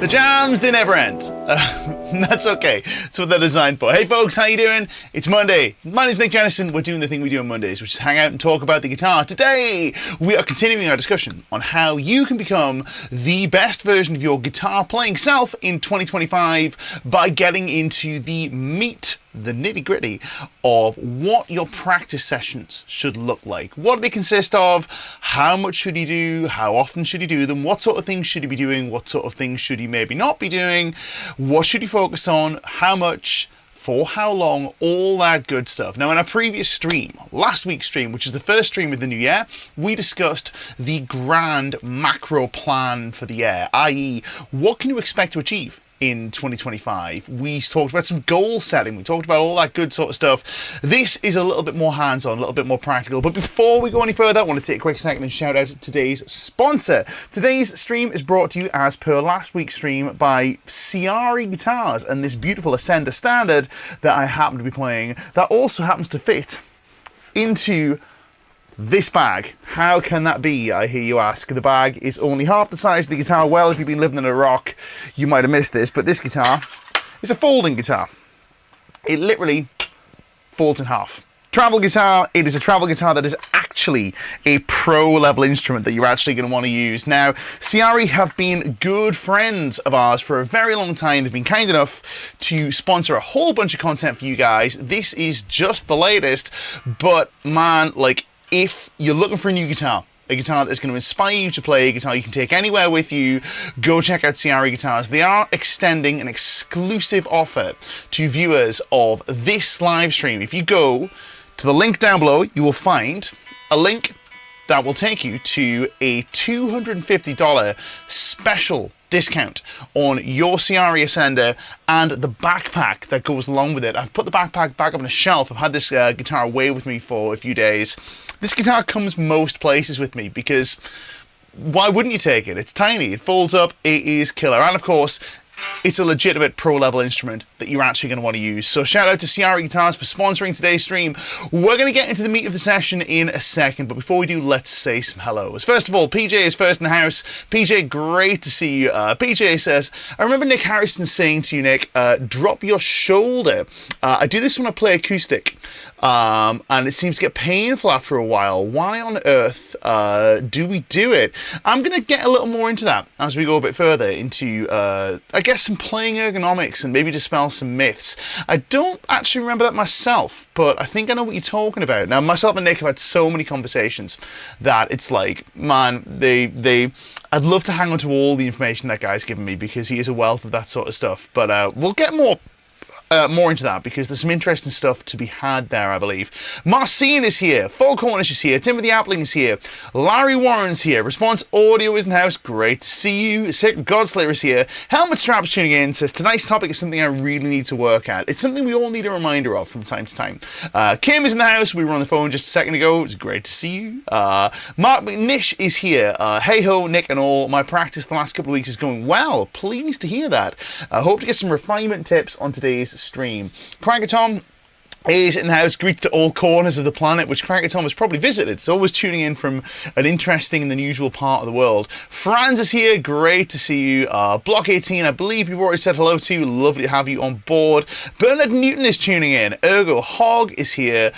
the jams, they never end. That's okay. That's what they're designed for. Hey folks, how you doing? It's Monday. My name's Nick Jennison. We're doing the thing we do on Mondays, which is hang out and talk about the guitar. Today, we are continuing our discussion on how you can become the best version of your guitar playing self in 2025 by getting into the meat, the nitty-gritty of what your practice sessions should look like. What do they consist of? How much should you do? How often should you do them? What sort of things should you be doing? What sort of things should you maybe not be doing? What should you focus on? How much? For how long? All that good stuff. Now, in our previous stream, last week's stream, which is the first stream of the new year, we discussed the grand macro plan for the year, i.e., what can you expect to achieve in 2025. We talked about some goal setting. We talked about all that good sort of stuff. This is a little bit more hands-on, a little bit more practical. But before we go any further, I want to take a quick second and shout out today's sponsor. Today's stream is brought to you, as per last week's stream, by Ciari Guitars and this beautiful Ascender Standard that I happen to be playing that also happens to fit into this bag. How can that be, I hear you ask? The bag is only half the size of the guitar. Well, if you've been living in a rock, you might have missed this, but this guitar is a folding guitar. It literally folds in half. Travel guitar, it is a travel guitar that is actually a pro level instrument that you're actually going to want to use. Now, Ciari have been good friends of ours for a very long time. They've been kind enough to sponsor a whole bunch of content for you guys. This is just the latest, but man, like, if you're looking for a new guitar, a guitar that's going to inspire you to play, a guitar you can take anywhere with you, go check out Ciari Guitars. They are extending an exclusive offer to viewers of this live stream. If you go to the link down below, you will find a link that will take you to a $250 special discount on your Ciari Ascender and the backpack that goes along with it. I've put the backpack back up on a shelf. I've had this guitar away with me for a few days. This guitar comes most places with me because why wouldn't you take it? It's tiny, it folds up, it is killer. And of course, it's a legitimate pro-level instrument that you're actually going to want to use. So shout out to Ciari Guitars for sponsoring today's stream. We're going to get into the meat of the session in a second, but before we do, let's say some hellos. First of all, PJ is first in the house. PJ, great to see you. PJ says, I remember Nick Harrison saying to you, Nick, drop your shoulder. I do this when I play acoustic, and it seems to get painful after a while. Why on earth do we do it? I'm going to get a little more into that as we go a bit further into, I guess, some playing ergonomics and maybe dispel some myths. I don't actually remember that myself, but I think I know what you're talking about. Now, myself and Nick have had so many conversations that it's like, man, I'd love to hang on to all the information that guy's given me because he is a wealth of that sort of stuff. But we'll get more into that because there's some interesting stuff to be had there, I believe. Marcin is here. Four Cornish is here. Timothy Appling is here. Larry Warren's here. Response Audio is in the house. Great to see you. Sacred Godslayer is here. Helmet Straps tuning in. Says, tonight's topic is something I really need to work at. It's something we all need a reminder of from time to time. Kim is in the house. We were on the phone just a second ago. It's great to see you. Mark McNish is here. Hey ho, Nick and all. My practice the last couple of weeks is going well. Pleased to hear that. I hope to get some refinement tips on today's stream. Cranker Tom is in the house. Greets to all corners of the planet, which Cranker Tom has probably visited. It's always tuning in from an interesting and unusual part of the world. Franz is here. Great to see you. Block 18, I believe you've already said hello to. Lovely to have you on board. Bernard Newton is tuning in. Ergo Hog is here.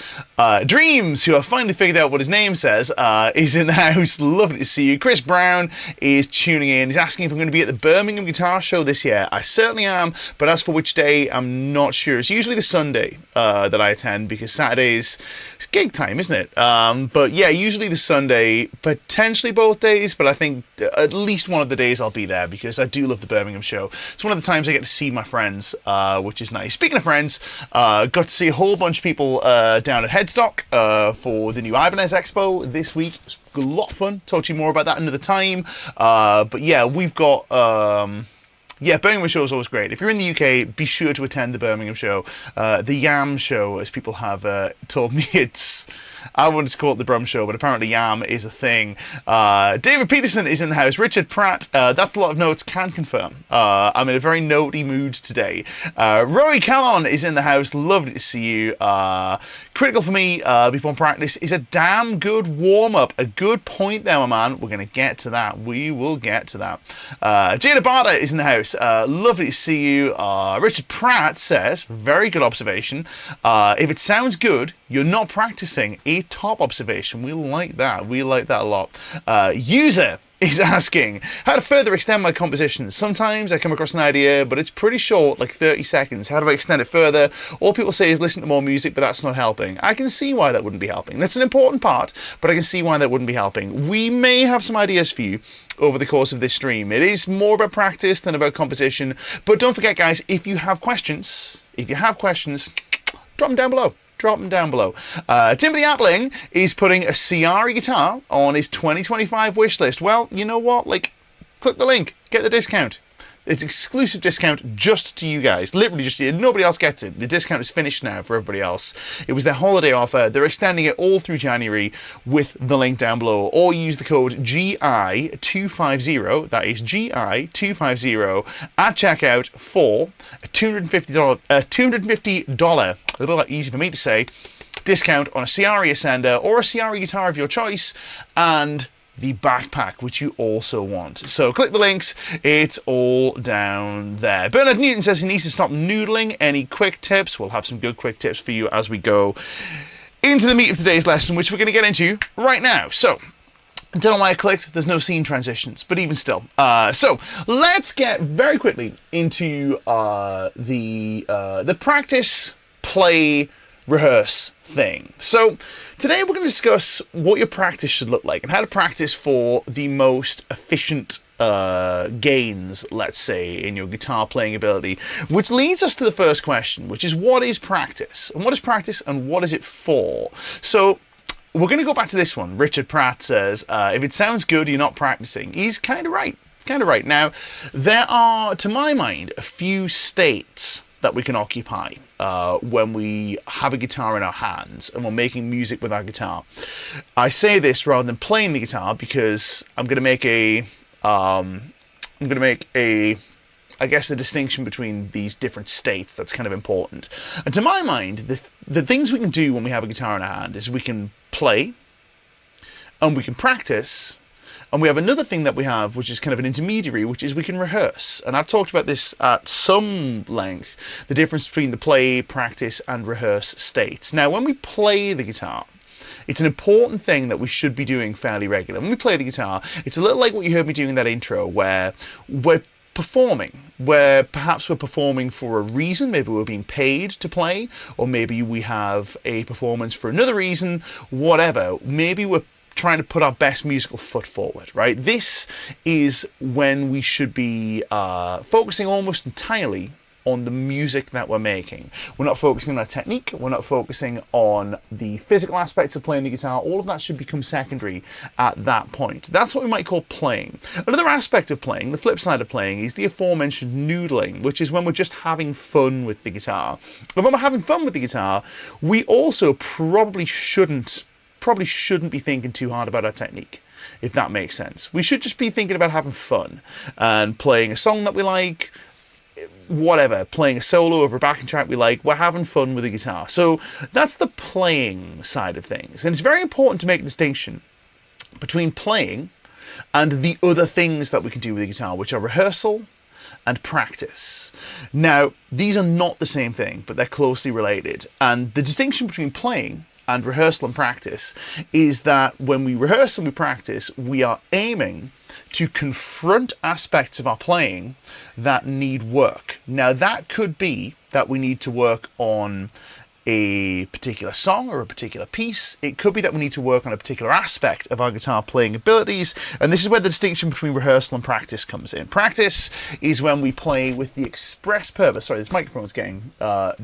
Dreams, who I finally figured out what his name says, is in the house. Lovely to see you. Chris Brown is tuning in. He's asking if I'm going to be at the Birmingham Guitar Show this year. I certainly am, but as for which day, I'm not sure. It's usually the Sunday that I attend because Saturdays it's gig time, isn't it? But yeah, usually the Sunday, potentially both days, but I think at least one of the days I'll be there because I do love the Birmingham show. It's one of the times I get to see my friends, which is nice. Speaking of friends, got to see a whole bunch of people down at Headstock for the new Ibanez Expo this week. It was a lot of fun. Talk to you more about that another time. But yeah, we've got Yeah, Birmingham show is always great. If you're in the UK, be sure to attend the Birmingham show. The Yam show, as people have told me, I wanted to call it the Brum show, but apparently Yam is a thing. David Peterson is in the house. Richard Pratt, that's a lot of notes, can confirm. I'm in a very notey mood today. Rory Callon is in the house. Lovely to see you. Critical for me before practice is a damn good warm-up. A good point there, my man. We're going to get to that. We will get to that. Jada Barter is in the house. folks. Lovely to see you. Richard Pratt says, very good observation. If it sounds good, you're not practicing. A top observation. We like that. We like that a lot. User is asking how to further extend my compositions. Sometimes I come across an idea, but it's pretty short, like 30 seconds. How do I extend it further? All people say is listen to more music, but that's not helping. I can see why that wouldn't be helping. That's an important part, but I can see why that wouldn't be helping. We may have some ideas for you over the course of this stream. It is more about practice than about composition. But don't forget, guys, if you have questions, drop them down below. Drop them down below. Timothy Appling is putting a Ciari guitar on his 2025 wish list. Well, you know what? Like, click the link, get the discount. It's exclusive discount just to you guys. Literally just you. Nobody else gets it. The discount is finished now for everybody else. It was their holiday offer. They're extending it all through January with the link down below. Or use the code GI250, that is GI250, at checkout for a $250, a little bit easy for me to say, discount on a Ciari Ascender or a Ciari guitar of your choice, and the backpack, which you also want. So click the links, it's all down there. Bernard Newton says he needs to stop noodling. Any quick tips? We'll have some good quick tips for you as we go into the meat of today's lesson, which we're going to get into right now. So, I don't know why I clicked, there's no scene transitions, but even still. So, let's get very quickly into the practice, play, rehearse thing. So today we're going to discuss what your practice should look like and how to practice for the most efficient gains, let's say, in your guitar playing ability, which leads us to the first question, which is what is practice? And what is practice and what is it for? So we're going to go back to this one. Richard Pratt says, if it sounds good, you're not practicing. He's kind of right. Now, there are, to my mind, a few states that we can occupy when we have a guitar in our hands and we're making music with our guitar. I say this rather than playing the guitar because I'm going to make a distinction between these different states that's kind of important. And to my mind, the things we can do when we have a guitar in our hand is we can play and we can practice. And we have another thing that we have, which is kind of an intermediary, which is we can rehearse. And I've talked about this at some length, the difference between the play, practice, and rehearse states. Now, when we play the guitar, it's an important thing that we should be doing fairly regularly. When we play the guitar, it's a little like what you heard me doing in that intro, where we're performing, where perhaps we're performing for a reason. Maybe we're being paid to play, or maybe we have a performance for another reason, whatever. Maybe we're trying to put our best musical foot forward, right? This is when we should be focusing almost entirely on the music that we're making. We're not focusing on our technique, we're not focusing on the physical aspects of playing the guitar. All of that should become secondary at that point. That's what we might call playing. Another aspect of playing, the flip side of playing, is the aforementioned noodling, which is when we're just having fun with the guitar. And when we're having fun with the guitar, we also probably shouldn't be thinking too hard about our technique, if that makes sense. We should just be thinking about having fun and playing a song that we like, whatever, playing a solo over a backing track we like. We're having fun with the guitar. So that's the playing side of things. And it's very important to make a distinction between playing and the other things that we can do with the guitar, which are rehearsal and practice. Now, these are not the same thing, but they're closely related. And the distinction between playing and rehearsal and practice is that when we rehearse and we practice, we are aiming to confront aspects of our playing that need work. Now, that could be that we need to work on a particular song or a particular piece. It could be that we need to work on a particular aspect of our guitar playing abilities, and this is where the distinction between rehearsal and practice comes in. Practice is when we play with the express purpose, sorry, this microphone's getting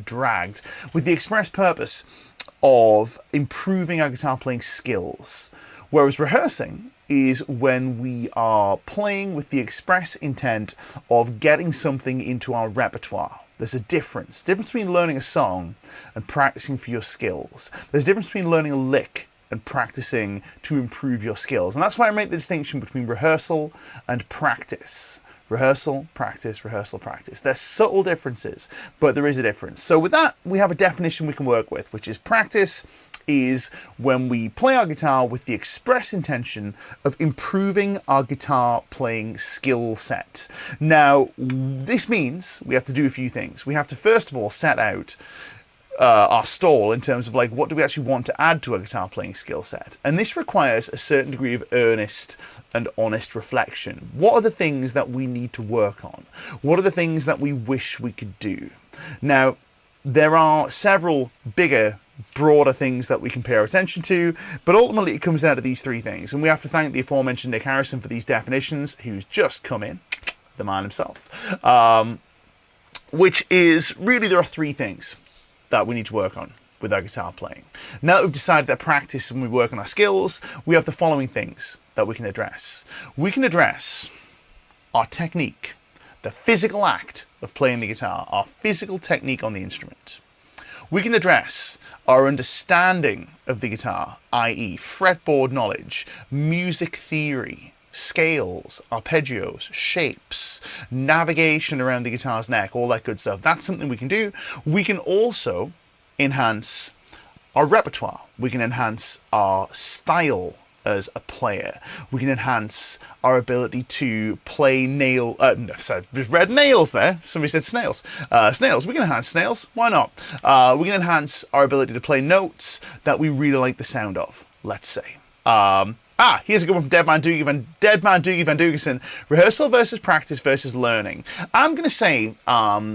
dragged, with the express purpose of improving our guitar playing skills, whereas rehearsing is when we are playing with the express intent of getting something into our repertoire. There's a difference between learning a song and practicing for your skills. There's a difference between learning a lick and practicing to improve your skills. And that's why I make the distinction between rehearsal and practice. Rehearsal, practice, rehearsal, practice. There's subtle differences, but there is a difference. So with that, we have a definition we can work with, which is practice is when we play our guitar with the express intention of improving our guitar playing skill set. Now, this means we have to do a few things. We have to first of all set out our stall in terms of like what do we actually want to add to a guitar playing skill set, and this requires a certain degree of earnest and honest reflection. What are the things that we need to work on? What are the things that we wish we could do? Now, there are several bigger, broader things that we can pay our attention to, but ultimately it comes down to these three things, and we have to thank the aforementioned Nick Harrison for these definitions, who's just come in, the man himself, which is really there are three things that we need to work on with our guitar playing. Now that we've decided that practice and we work on our skills, we have the following things that we can address. We can address our technique, the physical act of playing the guitar, our physical technique on the instrument. We can address our understanding of the guitar, i.e. fretboard knowledge, music theory, scales, arpeggios, shapes, navigation around the guitar's neck, all that good stuff. That's something we can do. We can also enhance our repertoire. We can enhance our style as a player. We can enhance our ability to play there's red nails there. Somebody said snails. Snails. We can enhance snails. Why not? We can enhance our ability to play notes that we really like the sound of, let's say. Here's a good one from Deadman Doogie Van Dugerson. Rehearsal versus practice versus learning. I'm going to say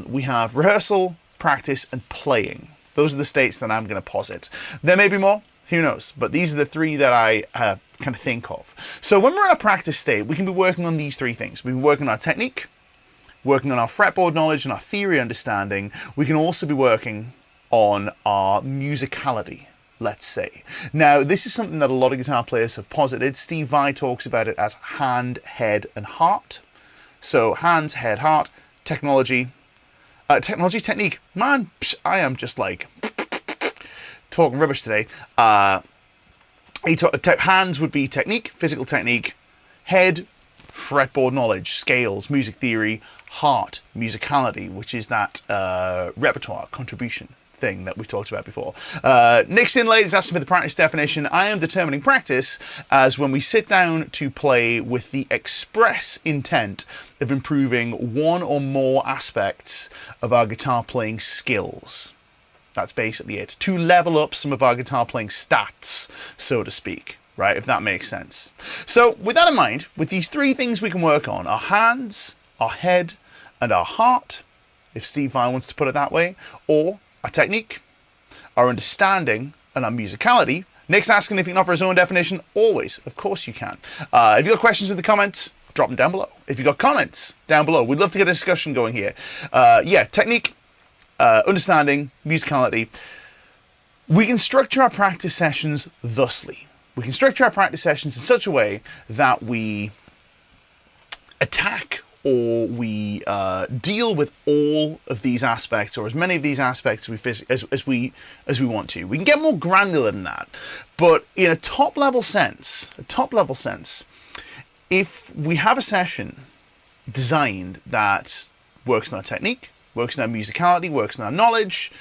we have rehearsal, practice, and playing. Those are the states that I'm going to posit. There may be more. Who knows? But these are the three that I kind of think of. So when we're in a practice state, we can be working on these three things. We can be working on our technique, working on our fretboard knowledge and our theory understanding. We can also be working on our musicality, let's say. Now, this is something that a lot of guitar players have posited. Steve Vai talks about it as hand, head, and heart. So hands, head, heart, technology, technique. Man, I am just like talking rubbish today. Hands would be technique, physical technique. Head, fretboard knowledge, scales, music theory. Heart, musicality, which is that repertoire, contribution thing that we've talked about before. Nixon, ladies, asking for the practice definition. I am determining practice as when we sit down to play with the express intent of improving one or more aspects of our guitar playing skills. That's basically it. To level up some of our guitar playing stats, so to speak, right? If that makes sense. So with that in mind, with these three things we can work on, our hands, our head, and our heart, if Steve Vai wants to put it that way, or our technique, our understanding, and our musicality. Nick's asking if he can offer his own definition. Always. Of course you can. If you've got questions in the comments, drop them down below. If you've got comments, down below. We'd love to get a discussion going here. Technique, understanding, musicality. We can structure our practice sessions thusly. We can structure our practice sessions in such a way that we attack or we deal with all of these aspects, or as many of these aspects as we want to. We can get more granular than that, but in a top level sense, if we have a session designed that works on our technique, works on our musicality, works on our knowledge,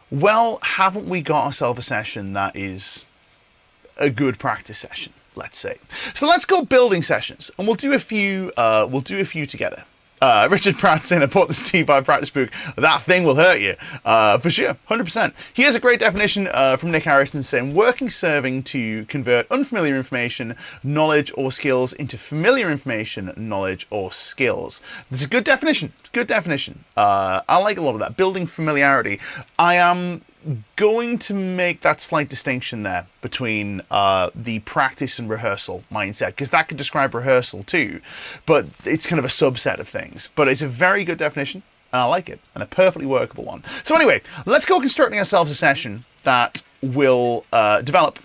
well, haven't we got ourselves a session that is a good practice session? Let's say. So let's go building sessions, and we'll do a few together. Richard Pratt saying, I bought the Steve Vai practice book. That thing will hurt you. For sure, 100%. Here's a great definition from Nick Harrison saying, working serving to convert unfamiliar information, knowledge, or skills into familiar information, knowledge, or skills. That's a good definition. It's a good definition. I like a lot of that. Building familiarity. I am going to make that slight distinction there between the practice and rehearsal mindset, because that could describe rehearsal too, but it's kind of a subset of things. But it's a very good definition, and I like it, and a perfectly workable one. So anyway, let's go constructing ourselves a session that will develop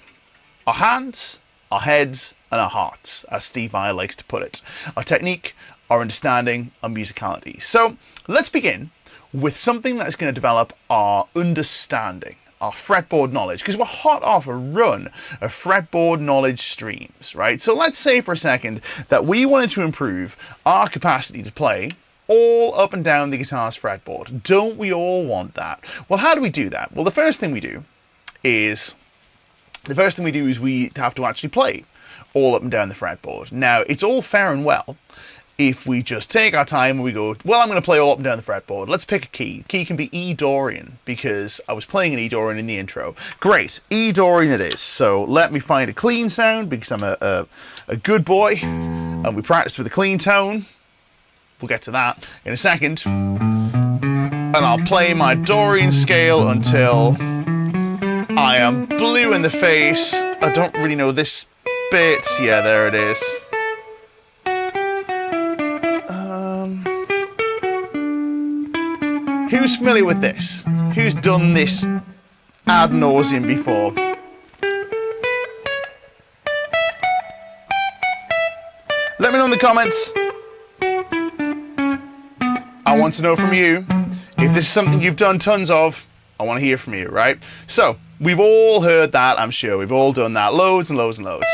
our hands, our heads, and our hearts, as Steve Vai likes to put it. Our technique, our understanding, our musicality. So let's begin with something that is going to develop our understanding, our fretboard knowledge, because we're hot off a run of fretboard knowledge streams, right? So let's say for a second that we wanted to improve our capacity to play all up and down the guitar's fretboard. Don't we all want that? Well, how do we do that? Well, the first thing we do is the first thing we do is we have to actually play all up and down the fretboard. Now, it's all fair and well if we just take our time and we go, well, I'm going to play all up and down the fretboard. Let's pick a key. The key can be E Dorian, because I was playing an E Dorian in the intro. Great, E Dorian it is. So let me find a clean sound, because I'm a good boy, and we practiced with a clean tone. We'll get to that in a second. And I'll play my Dorian scale until I am blue in the face. I don't really know this bit. Yeah, there it is. Who's familiar with this? Who's done this ad nauseum before? Let me know in the comments. I want to know from you. If this is something you've done tons of, I want to hear from you, right? So, we've all heard that, I'm sure. We've all done that loads and loads and loads.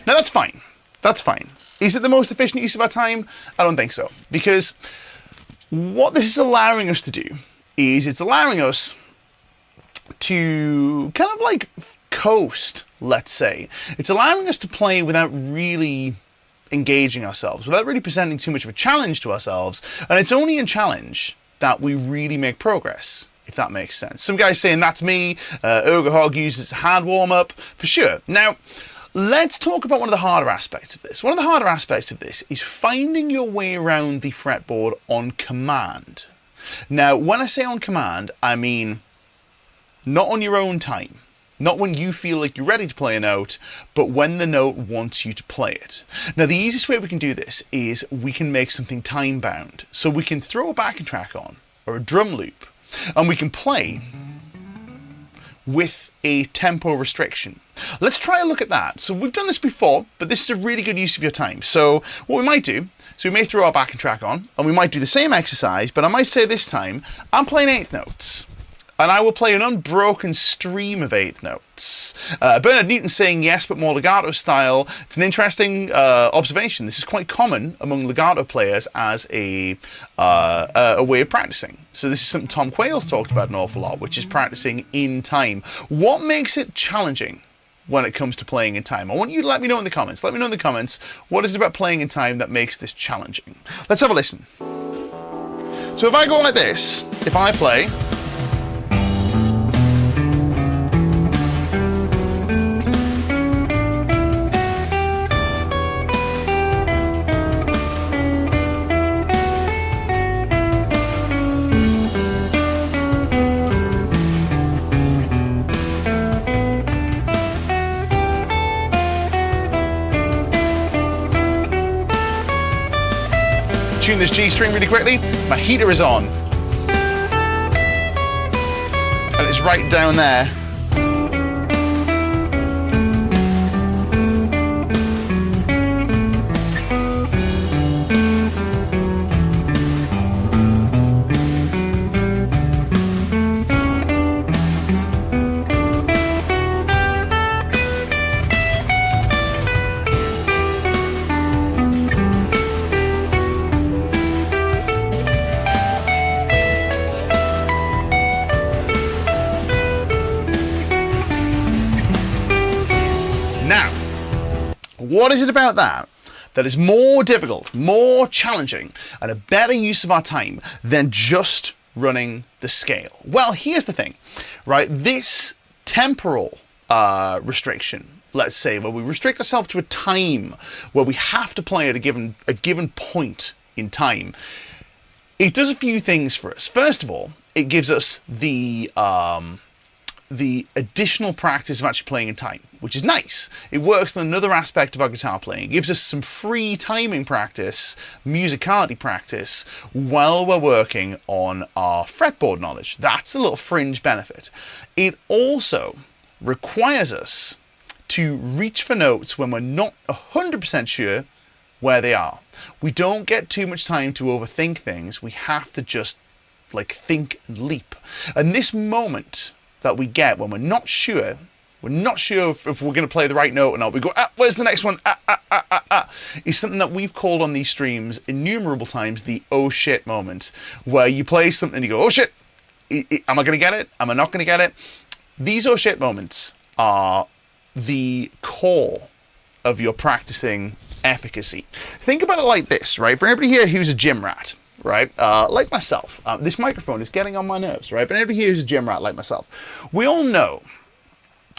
Now that's fine. That's fine. Is it the most efficient use of our time? I don't think so. Because what this is allowing us to do is it's allowing us to kind of like coast, let's say. It's allowing us to play without really engaging ourselves, without really presenting too much of a challenge to ourselves. And it's only in challenge that we really make progress, if that makes sense. Some guys saying that's me. Hog uses a hand warm-up, for sure. Now, let's talk about one of the harder aspects of this. One of the harder aspects of this is finding your way around the fretboard on command. Now, when I say on command, I mean not on your own time. Not when you feel like you're ready to play a note, but when the note wants you to play it. Now, the easiest way we can do this is we can make something time-bound. So we can throw a backing track on, or a drum loop, and we can play with a tempo restriction. Let's try a look at that. So we've done this before, but this is a really good use of your time. So what we might do, so we may throw our backing track on, and we might do the same exercise, but I might say this time, I'm playing eighth notes. And I will play an unbroken stream of eighth notes. Bernard Newton saying yes, but more legato style. It's an interesting observation. This is quite common among legato players as a way of practicing. So this is something Tom Quayle's talked about an awful lot, which is practicing in time. What makes it challenging when it comes to playing in time? I want you to let me know in the comments. Let me know in the comments, what is it about playing in time that makes this challenging? Let's have a listen. So if I go like this, if I play... tune this G string really quickly, my heater is on. And it's right down there. Now, what is it about that that is more difficult, more challenging, and a better use of our time than just running the scale? Well, here's the thing, right? This temporal restriction, let's say, where we restrict ourselves to a time where we have to play at a given point in time, it does a few things for us. First of all, it gives us the additional practice of actually playing in time, which is nice. It works on another aspect of our guitar playing. It gives us some free timing practice, musicality practice, while we're working on our fretboard knowledge. That's a little fringe benefit. It also requires us to reach for notes when we're not 100% sure where they are. We don't get too much time to overthink things. We have to just like think and leap. And this moment that we get when we're not sure we're not sure if we're going to play the right note or not. We go, where's the next one? Is something that we've called on these streams innumerable times the oh shit moment, where you play something and you go, oh shit, am I going to get it? Am I not going to get it? These oh shit moments are the core of your practicing efficacy. Think about it like this, right? For everybody here who's a gym rat, right? Like myself, this microphone is getting on my nerves, right? But everybody here who's a gym rat like myself, we all know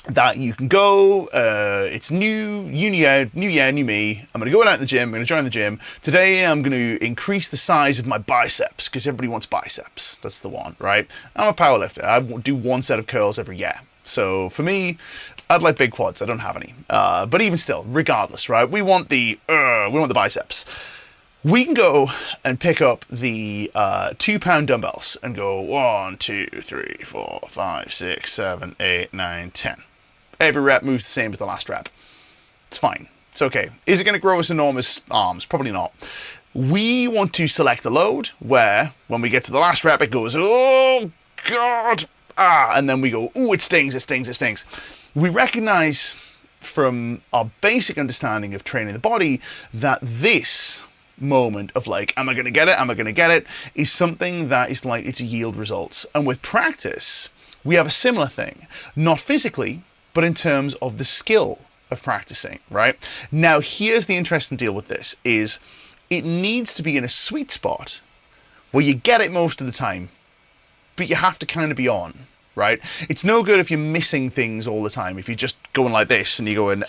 that you can go, it's new year, new me. I'm going to go out in the gym, I'm going to join the gym. Today I'm going to increase the size of my biceps, because everybody wants biceps. That's the one, right? I'm a powerlifter. I do one set of curls every year. So for me, I'd like big quads. I don't have any. But even still, regardless, right? We want the biceps. We can go and pick up the 2-pound dumbbells and go 1, 2, 3, 4, 5, 6, 7, 8, 9, 10. Every rep moves the same as the last rep. It's fine. It's okay. Is it going to grow us enormous arms? Probably not. We want to select a load where, when we get to the last rep, it goes, oh, God, and then we go, oh, it stings, it stings, it stings. We recognize from our basic understanding of training the body that this moment of like, am I going to get it? Am I going to get it? Is something that is likely to yield results. And with practice, we have a similar thing, not physically, but in terms of the skill of practicing, right? Now, here's the interesting deal with this, is it needs to be in a sweet spot where you get it most of the time, but you have to kind of be on, right? It's no good if you're missing things all the time, if you're just going like this and you're going,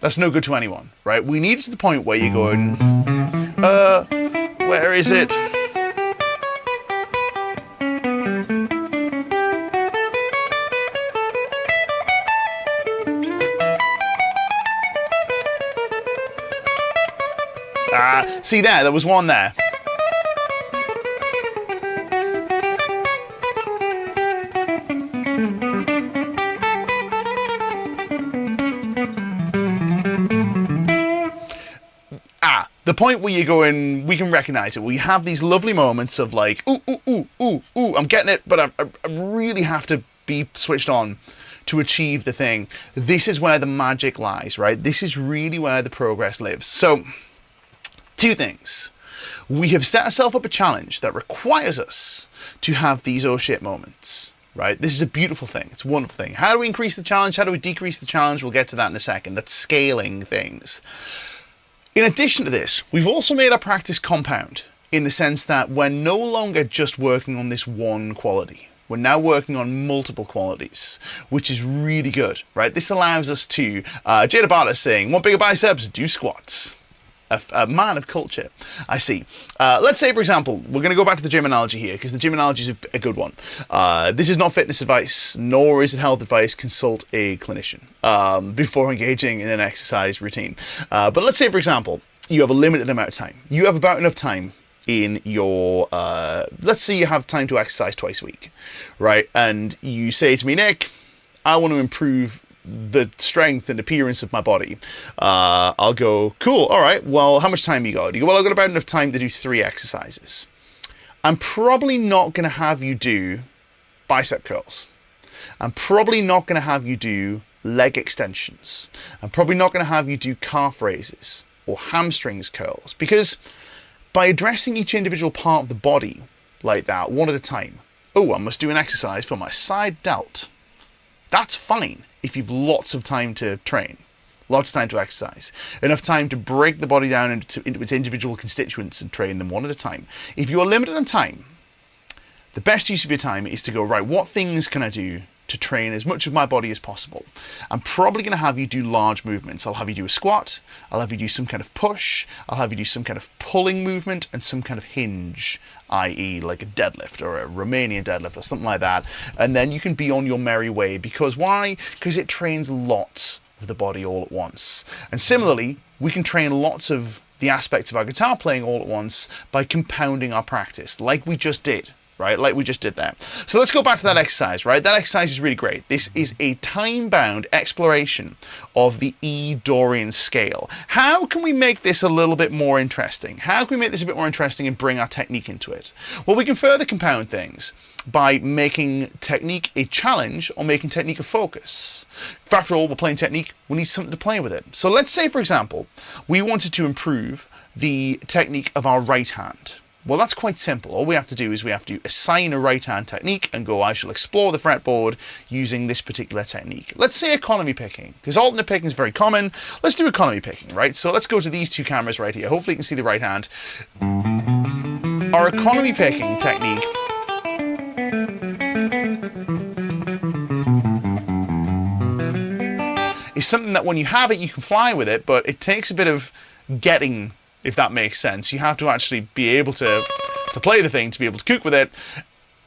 That's no good to anyone, right? We need it to the point where you're going, where is it? See there was one there. The point where you're going, we can recognize it. We have these lovely moments of like, ooh, ooh, ooh, ooh, ooh, I'm getting it, but I really have to be switched on to achieve the thing. This is where the magic lies, right? This is really where the progress lives. So, two things. We have set ourselves up a challenge that requires us to have these oh shit moments, right? This is a beautiful thing. It's a wonderful thing. How do we increase the challenge? How do we decrease the challenge? We'll get to that in a second. That's scaling things. In addition to this, we've also made our practice compound in the sense that we're no longer just working on this one quality. We're now working on multiple qualities, which is really good, right? This allows us to, Jada Barter saying, want bigger biceps? Do squats. A man of culture, I see. Let's say, for example, we're going to go back to the gym analogy here, because the gym analogy is a good one. This is not fitness advice, nor is it health advice. Consult a clinician before engaging in an exercise routine. But let's say, for example, you have a limited amount of time. You have about enough time in your, let's say you have time to exercise twice a week, right? And you say to me, Nick, I want to improve the strength and appearance of my body. I'll go, cool, all right, well, how much time you got? You go, well, I've got about enough time to do 3 exercises. I'm probably not going to have you do bicep curls. I'm probably not going to have you do leg extensions. I'm probably not going to have you do calf raises or hamstrings curls, because by addressing each individual part of the body like that, one at a time, oh, I must do an exercise for my side delt. That's fine if you've lots of time to train, lots of time to exercise, enough time to break the body down into its individual constituents and train them one at a time. If you're limited on time, the best use of your time is to go, right, what things can I do to train as much of my body as possible? I'm probably going to have you do large movements. I'll have you do a squat, I'll have you do some kind of push, I'll have you do some kind of pulling movement and some kind of hinge, i.e. like a deadlift or a Romanian deadlift or something like that. And then you can be on your merry way, because why? Because it trains lots of the body all at once. And similarly, we can train lots of the aspects of our guitar playing all at once by compounding our practice, like we just did right? Like we just did there. So let's go back to that exercise, right? That exercise is really great. This is a time-bound exploration of the E Dorian scale. How can we make this a little bit more interesting? How can we make this a bit more interesting and bring our technique into it? Well, we can further compound things by making technique a challenge or making technique a focus. If after all, we're playing technique, we need something to play with it. So let's say, for example, we wanted to improve the technique of our right hand. Well, that's quite simple. All we have to do is we have to assign a right hand technique and go, I shall explore the fretboard using this particular technique. Let's say economy picking, because alternate picking is very common. Let's do economy picking, right? So let's go to these two cameras right here. Hopefully you can see the right hand. Our economy picking technique is something that when you have it, you can fly with it, but it takes a bit of getting, if that makes sense. You have to actually be able to play the thing, to be able to cook with it.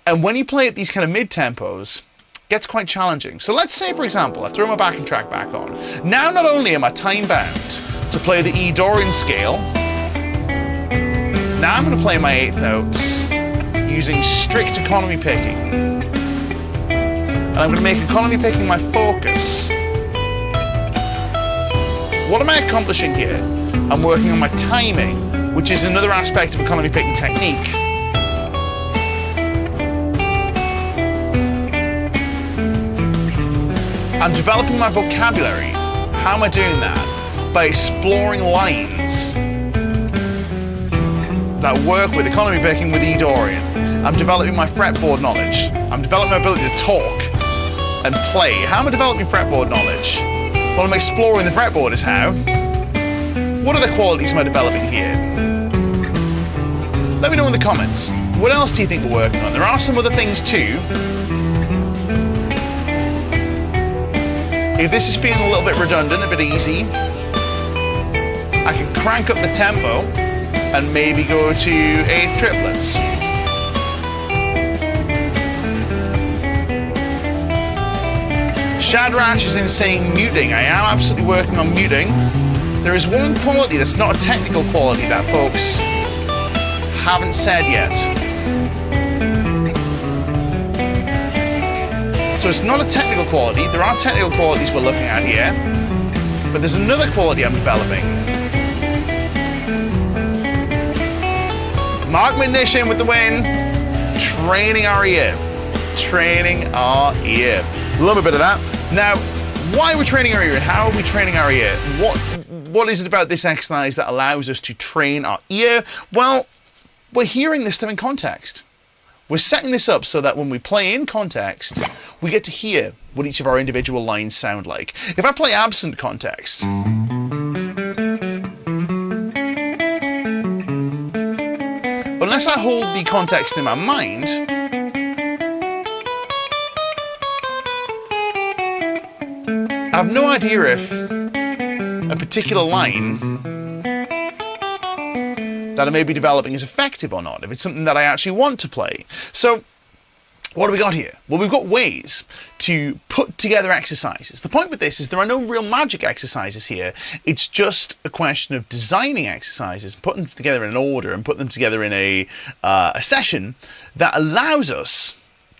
And when you play at these kind of mid-tempos, it gets quite challenging. So let's say, for example, I throw my backing track back on. Now, not only am I time-bound to play the E Dorian scale, now I'm going to play my 8th notes using strict economy picking. And I'm going to make economy picking my focus. What am I accomplishing here? I'm working on my timing, which is another aspect of economy picking technique. I'm developing my vocabulary. How am I doing that? By exploring lines that work with economy picking with E Dorian. I'm developing my fretboard knowledge. I'm developing my ability to talk and play. How am I developing fretboard knowledge? Well, I'm exploring the fretboard is how. What other qualities am I developing here? Let me know in the comments. What else do you think we're working on? There are some other things too. If this is feeling a little bit redundant, a bit easy, I can crank up the tempo and maybe go to 8th triplets. Shadrach is in saying muting. I am absolutely working on muting. There is one quality that's not a technical quality that folks haven't said yet. So it's not a technical quality. There are technical qualities we're looking at here, but there's another quality I'm developing. Mark Midnition with the win. Training our ear. Training our ear. Love a bit of that. Now, why are we training our ear? How are we training our ear? What is it about this exercise that allows us to train our ear? Well, we're hearing this stuff in context. We're setting this up so that when we play in context, we get to hear what each of our individual lines sound like. If I play absent context, unless I hold the context in my mind, I have no idea if a particular line that I may be developing is effective or not, if it's something that I actually want to play. So what do we got here? Well, we've got ways to put together exercises. The point with this is there are no real magic exercises here. It's just a question of designing exercises, putting them together in an order and putting them together in a session that allows us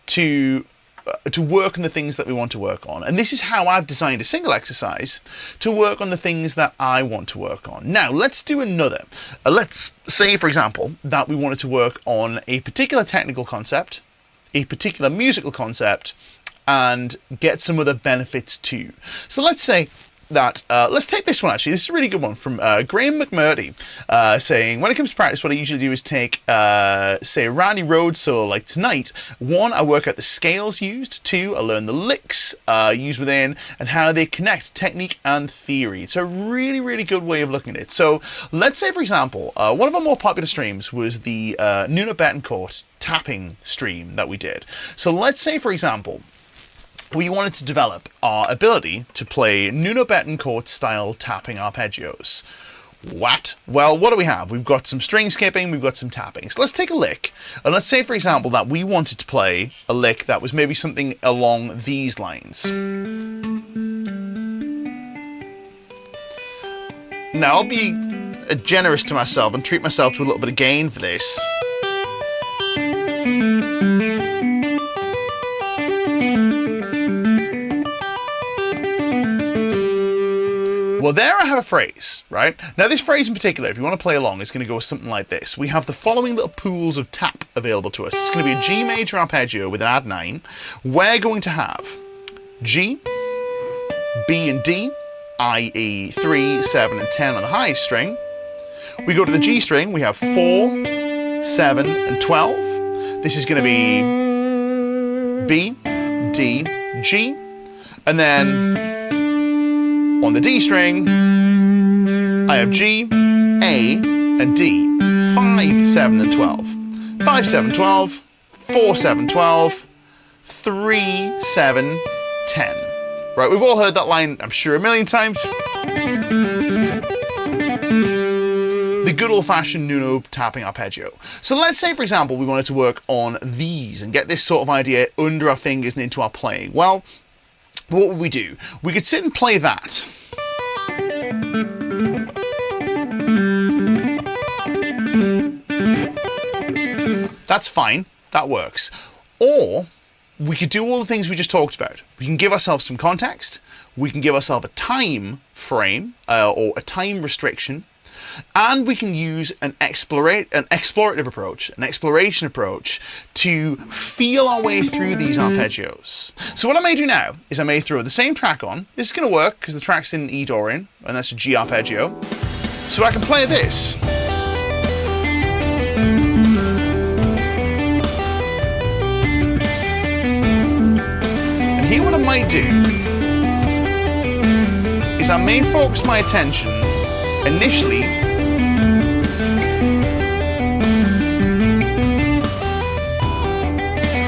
to work on the things that we want to work on. And this is how I've designed a single exercise to work on the things that I want to work on. Now, let's do another. Let's say, for example, that we wanted to work on a particular technical concept, a particular musical concept, and get some other benefits too. So let's say that, let's take this one actually. This is a really good one from Graham McMurdy, saying, when it comes to practice, what I usually do is take, say, a Randy Rhoads solo like tonight. 1, I work out the scales used. 2, I learn the licks used within and how they connect technique and theory. It's a really, really good way of looking at it. So let's say, for example, one of our more popular streams was the Nuno Betancourt tapping stream that we did. So let's say, for example, we wanted to develop our ability to play Nuno Betancourt style tapping arpeggios. What? Well, what do we have? We've got some string skipping, we've got some tapping. So let's take a lick. And let's say, for example, that we wanted to play a lick that was maybe something along these lines. Now, I'll be generous to myself and treat myself to a little bit of gain for this. Well, there I have a phrase, right? Now, this phrase in particular, if you want to play along, is going to go something like this. We have the following little pools of tap available to us. It's going to be a G major arpeggio with an add 9. We're going to have G, B and D, i.e. 3, 7 and 10 on the highest string. We go to the G string, we have 4, 7 and 12. This is going to be B, D, G. And then on the D string, I have G, A and D. 5, 7 and 12. 5, 7, 12. 4, 7, 12. 3, 7, 10. Right, we've all heard that line, I'm sure, a million times. The good old-fashioned Nuno tapping arpeggio. So let's say, for example, we wanted to work on these and get this sort of idea under our fingers and into our playing. Well, what would we do? We could sit and play that. That's fine, that works. Or we could do all the things we just talked about. We can give ourselves some context, we can give ourselves a time frame or a time restriction, and we can use an explorative approach, an exploration approach to feel our way through these arpeggios. So what I may do now is I may throw the same track on. This is going to work because the track's in E Dorian, and that's a G arpeggio. So I can play this. And here what I might do is I may focus my attention initially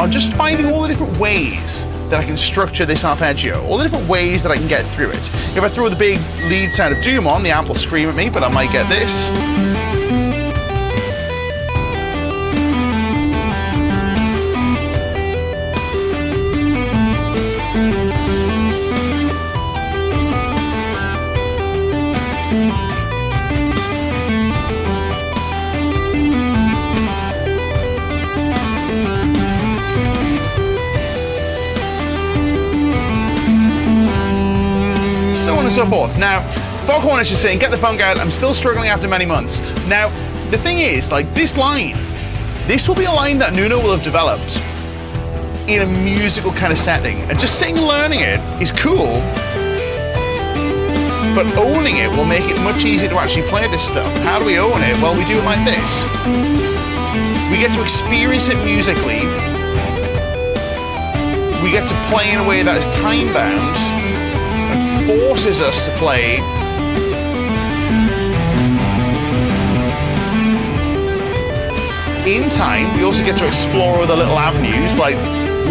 on just finding all the different ways that I can structure this arpeggio, all the different ways that I can get through it. If I throw the big lead sound of doom on, the amp will scream at me, but I might get this. So on and so forth. Now, Foghorn is just saying, get the funk out, I'm still struggling after many months. Now, the thing is, like, this line, this will be a line that Nuno will have developed in a musical kind of setting. And just sitting and learning it is cool, but owning it will make it much easier to actually play this stuff. How do we own it? Well, we do it like this. We get to experience it musically. We get to play in a way that is time-bound, forces us to play in time. We also get to explore other little avenues, like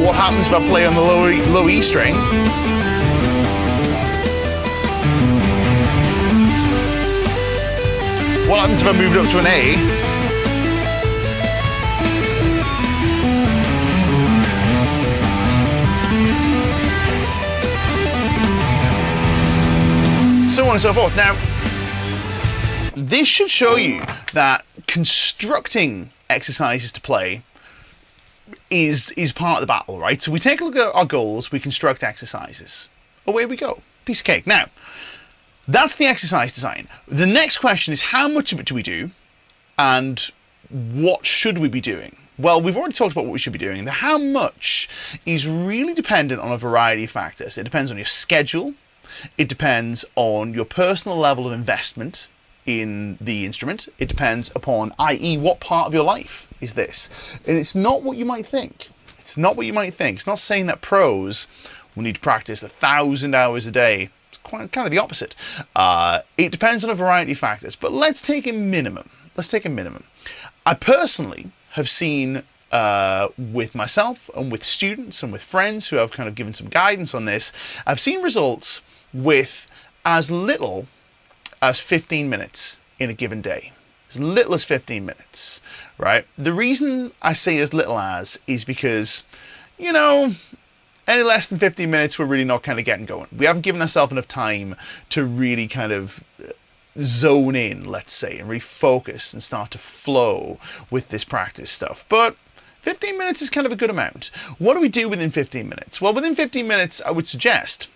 what happens if I play on the low E string. What happens if I moved up to an A? So on and so forth. Now, this should show you that constructing exercises to play is part of the battle, right? So we take a look at our goals, we construct exercises. Away we go. Piece of cake. Now, that's the exercise design. The next question is, how much of it do we do, and what should we be doing? Well, we've already talked about what we should be doing, and the how much is really dependent on a variety of factors. It depends on your schedule. It depends on your personal level of investment in the instrument. It depends upon, i.e., what part of your life is this? And it's not what you might think. It's not what you might think. It's not saying that pros will need to practice 1,000 hours a day. It's kind of the opposite. It depends on a variety of factors, but let's take a minimum. Let's take a minimum. I personally have seen with myself and with students and with friends who have kind of given some guidance on this, I've seen results with as little as 15 minutes in a given day. As little as 15 minutes, right? The reason I say as little as is because, you know, any less than 15 minutes, we're really not kind of getting going. We haven't given ourselves enough time to really kind of zone in, let's say, and really focus and start to flow with this practice stuff. But 15 minutes is kind of a good amount. What do we do within 15 minutes? Well, within 15 minutes, I would suggest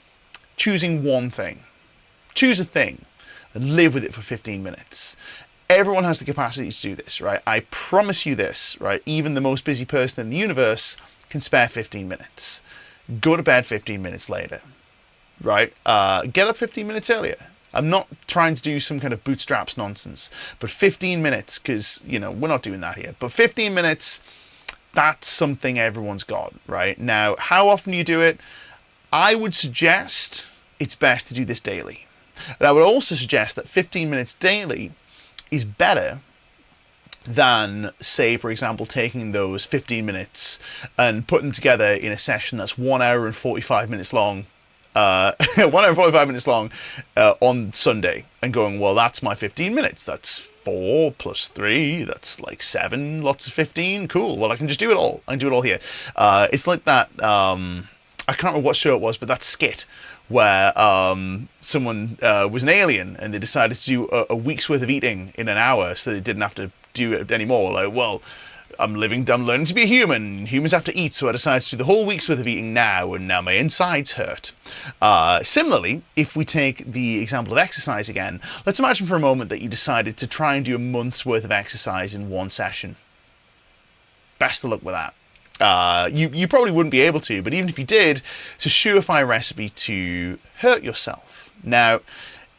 choosing one thing. Choose a thing. and live with it for 15 minutes. Everyone has the capacity to do this, right? I promise you this, right? Even the most busy person in the universe can spare 15 minutes. Go to bed 15 minutes later, right? Get up 15 minutes earlier. I'm not trying to do some kind of bootstraps nonsense, but 15 minutes, because, you know, we're not doing that here. But 15 minutes, that's something everyone's got, right? Now, how often do you do it? I would suggest it's best to do this daily. And I would also suggest that 15 minutes daily is better than, say, for example, taking those 15 minutes and putting them together in a session that's 1 hour and 45 minutes long, 1 hour and 45 minutes long on Sunday, and going, well, that's my 15 minutes. That's 4 plus 3, that's like 7, lots of 15. Cool. Well, I can just do it all. I can do it all here. It's like that, I can't remember what show it was, but that skit where someone was an alien and they decided to do a week's worth of eating in an hour so they didn't have to do it anymore. Like, well, I'm learning to be a human. Humans have to eat, so I decided to do the whole week's worth of eating now, and now my insides hurt. Similarly, if we take the example of exercise again, let's imagine for a moment that you decided to try and do a month's worth of exercise in one session. Best of luck with that. You probably wouldn't be able to, but even if you did, it's a surefire recipe to hurt yourself. Now,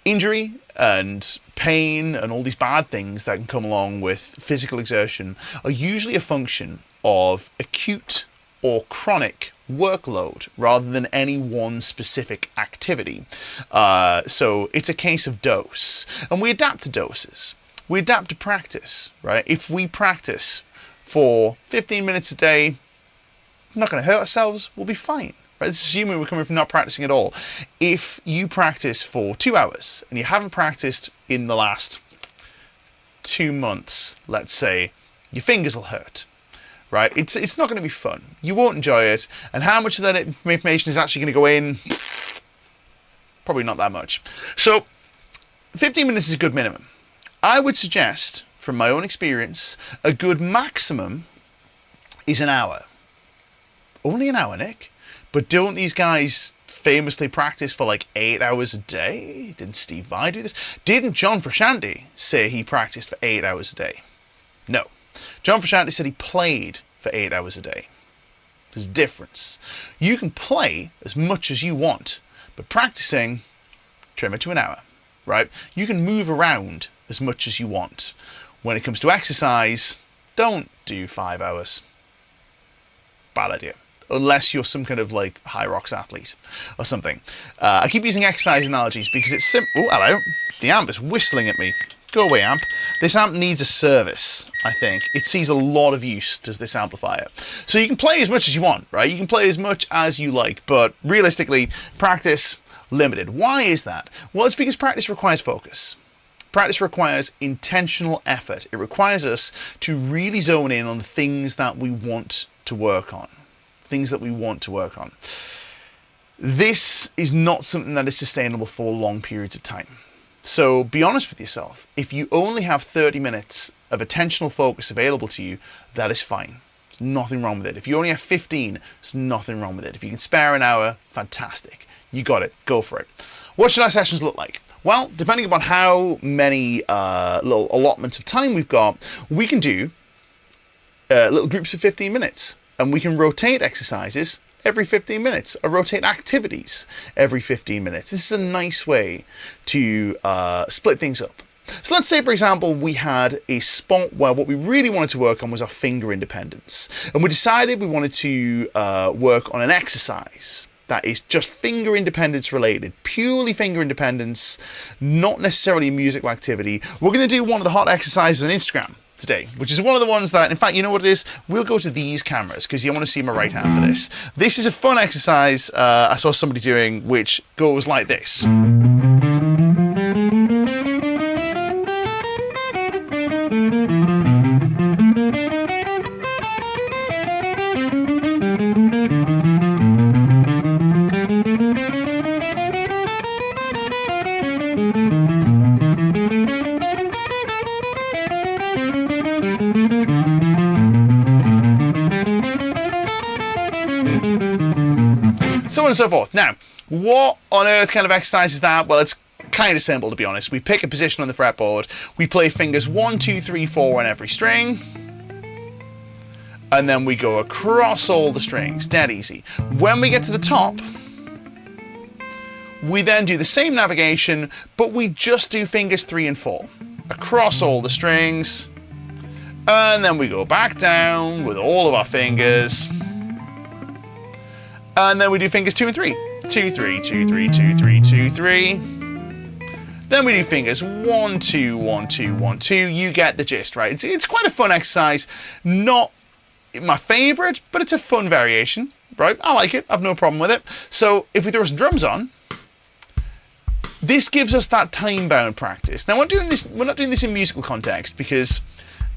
injury and pain and all these bad things that can come along with physical exertion are usually a function of acute or chronic workload rather than any one specific activity. So it's a case of dose, and we adapt to doses. We adapt to practice, right? If we practice for 15 minutes a day, we're not going to hurt ourselves, we'll be fine. Right? This is assuming we're coming from not practicing at all. If you practice for 2 hours and you haven't practiced in the last 2 months, let's say, your fingers will hurt. Right? It's not going to be fun. You won't enjoy it. And how much of that information is actually going to go in? Probably not that much. So 15 minutes is a good minimum. I would suggest, from my own experience, a good maximum is an hour. Only an hour, Nick. But don't these guys famously practice for like 8 hours a day? Didn't Steve Vai do this? Didn't John Frusciante say he practiced for 8 hours a day? No. John Frusciante said he played for 8 hours a day. There's a difference. You can play as much as you want, but practicing, trim it to an hour, right? You can move around as much as you want. When it comes to exercise, don't do 5 hours. Bad idea. Unless you're some kind of like high rocks athlete or something. I keep using exercise analogies because it's simple. Oh, hello. The amp is whistling at me. Go away, amp. This amp needs a service, I think. It sees a lot of use, does this amplifier. So you can play as much as you want, right? You can play as much as you like, but realistically, practice limited. Why is that? Well, it's because practice requires focus. Practice requires intentional effort. It requires us to really zone in on the things that we want to work on. Things that we want to work on. This is not something that is sustainable for long periods of time. So be honest with yourself. If you only have 30 minutes of attentional focus available to you, that is fine. There's nothing wrong with it. If you only have 15, there's nothing wrong with it. If you can spare an hour, fantastic. You got it. Go for it. What should our sessions look like? Well, depending upon how many little allotments of time we've got, we can do little groups of 15 minutes. And we can rotate exercises every 15 minutes, or rotate activities every 15 minutes. This is a nice way to split things up. So let's say, for example, we had a spot where what we really wanted to work on was our finger independence. And we decided we wanted to work on an exercise that is just finger independence related, purely finger independence, not necessarily a musical activity. We're going to do one of the hot exercises on Instagram today, which is one of the ones that, in fact, you know what it is? We'll go to these cameras because you want to see my right hand for this. This is a fun exercise I saw somebody doing, which goes like this. So on and so forth. Now, what on earth kind of exercise is that? Well, it's kind of simple, to be honest. We pick a position on the fretboard, we play fingers 1, 2, 3, 4 on every string, and then we go across all the strings, dead easy. When we get to the top, we then do the same navigation, but we just do fingers 3 and 4, across all the strings, and then we go back down with all of our fingers, and then we do fingers 2 and 3, 2, 3, 2, 3, 2, 3, 2, 3. Then we do fingers 1, 2, 1, 2, 1, 2. You get the gist, right? It's quite a fun exercise. Not my favorite, but it's a fun variation, right? I like it. I've no problem with it. So if we throw some drums on, this gives us that time-bound practice. Now we're not doing this in musical context because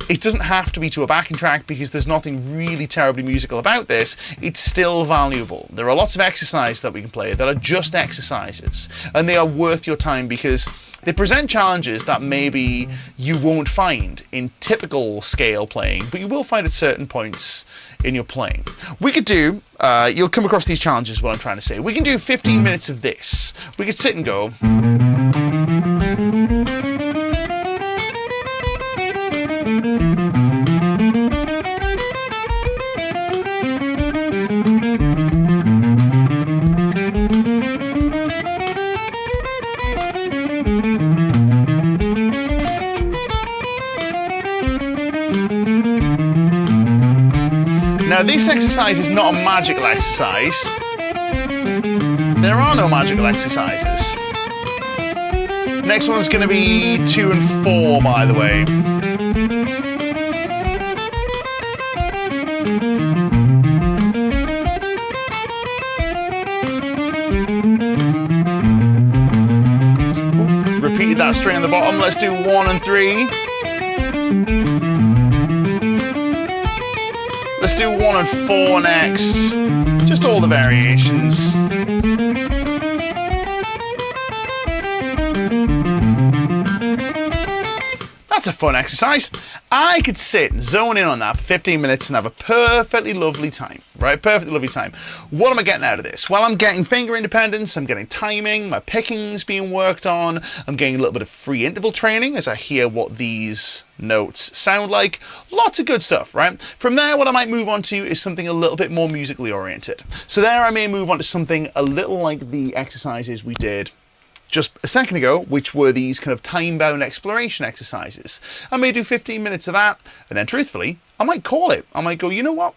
it doesn't have to be to a backing track, because there's nothing really terribly musical about this. It's still valuable. There are lots of exercises that we can play that are just exercises, and they are worth your time because they present challenges that maybe you won't find in typical scale playing, but you will find at certain points in your playing. We could do, you'll come across these challenges, what I'm trying to say. We can do 15 minutes of this. We could sit and go. Now this exercise is not a magical exercise. There are no magical exercises. Next one's going to be 2 and 4, by the way. Repeated that string on the bottom. Let's do 1 and 3. Let's do 1 and 4 next. Just all the variations. That's a fun exercise. I could sit and zone in on that for 15 minutes and have a perfectly lovely time, right? Perfectly lovely time. What am I getting out of this? Well, I'm getting finger independence, I'm getting timing, my picking's being worked on, I'm getting a little bit of free interval training as I hear what these notes sound like. Lots of good stuff, right? From there, what I might move on to is something a little bit more musically oriented. So there I may move on to something a little like the exercises we did just a second ago, which were these kind of time-bound exploration exercises. I may do 15 minutes of that, and then truthfully, I might call it. I might go, you know what?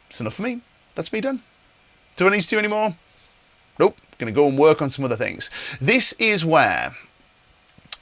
It's enough for me. That's me done. Do I need to do any more? Nope. Gonna go and work on some other things. This is where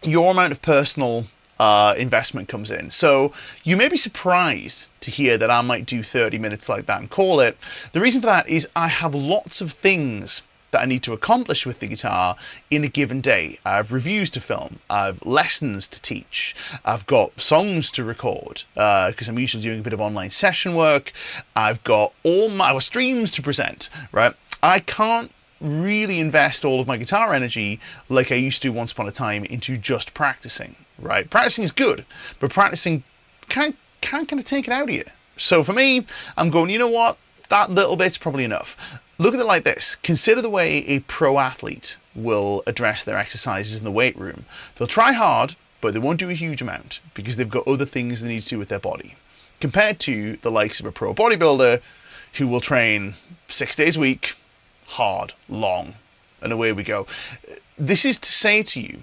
your amount of personal investment comes in. So you may be surprised to hear that I might do 30 minutes like that and call it. The reason for that is I have lots of things that I need to accomplish with the guitar in a given day. I have reviews to film, I have lessons to teach, I've got songs to record, because I'm usually doing a bit of online session work, I've got all my streams to present, right? I can't really invest all of my guitar energy like I used to once upon a time into just practicing, right? Practicing is good, but practicing can't kind of take it out of you. So for me, I'm going, you know what? That little bit's probably enough. Look at it like this. Consider the way a pro athlete will address their exercises in the weight room. They'll try hard, but they won't do a huge amount because they've got other things they need to do with their body. Compared to the likes of a pro bodybuilder who will train 6 days a week, hard, long, and away we go. This is to say to you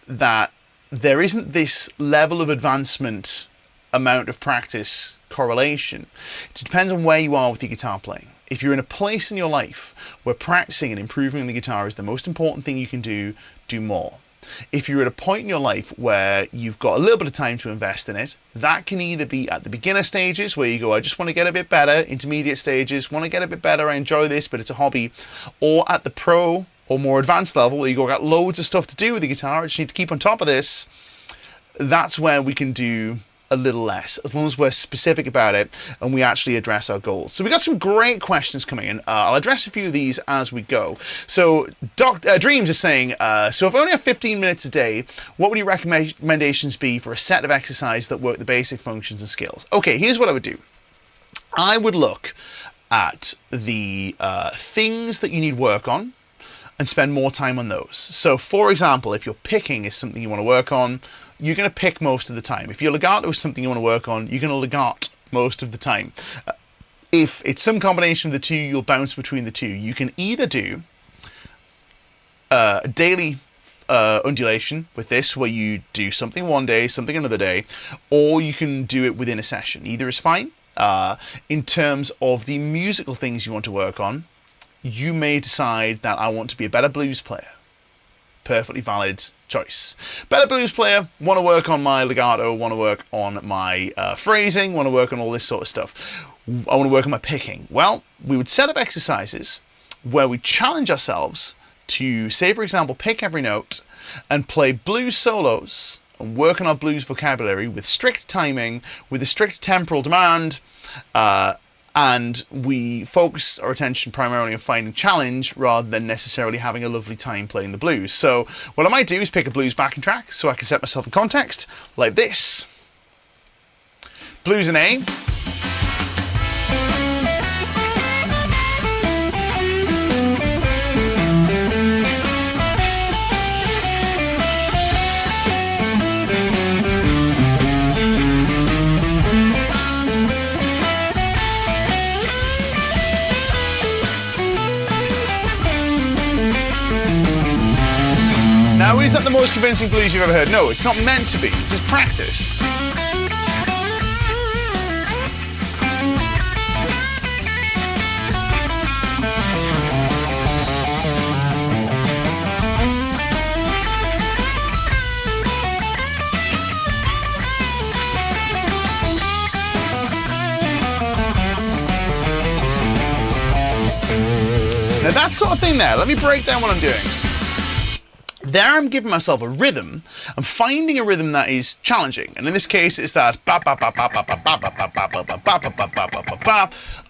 that there isn't this level of advancement, amount of practice correlation. It depends on where you are with your guitar playing. If you're in a place in your life where practicing and improving on the guitar is the most important thing you can do, do more. If you're at a point in your life where you've got a little bit of time to invest in it, that can either be at the beginner stages where you go, I just want to get a bit better, intermediate stages, want to get a bit better, I enjoy this, but it's a hobby, or at the pro or more advanced level where you go, got loads of stuff to do with the guitar, I just need to keep on top of this. That's where we can do a little less, as long as we're specific about it and we actually address our goals. So we got some great questions coming in. I'll address a few of these as we go. So Dreams is saying, so if I only have 15 minutes a day, what would your recommendations be for a set of exercises that work the basic functions and skills? Okay, here's what I would do. I would look at the things that you need work on and spend more time on those. So for example, if your picking is something you want to work on, you're going to pick most of the time. If your legato is something you want to work on, you're going to legato most of the time. If it's some combination of the two, you'll bounce between the two. You can either do daily undulation with this, where you do something one day, something another day, or you can do it within a session. Either is fine. In terms of the musical things you want to work on, you may decide that I want to be a better blues player. Perfectly valid choice. Better blues player, want to work on my legato, want to work on my phrasing, want to work on all this sort of stuff. I want to work on my picking. Well, we would set up exercises where we challenge ourselves to, say for example, pick every note and play blues solos and work on our blues vocabulary with strict timing, with a strict temporal demand, and we focus our attention primarily on finding challenge rather than necessarily having a lovely time playing the blues. So what I might do is pick a blues backing track so I can set myself in context, like this. Blues in A. Now, is that the most convincing blues you've ever heard? No, it's not meant to be. This is practice. Now, that sort of thing there, let me break down what I'm doing. There I'm giving myself a rhythm. I'm finding a rhythm that is challenging, and in this case it's that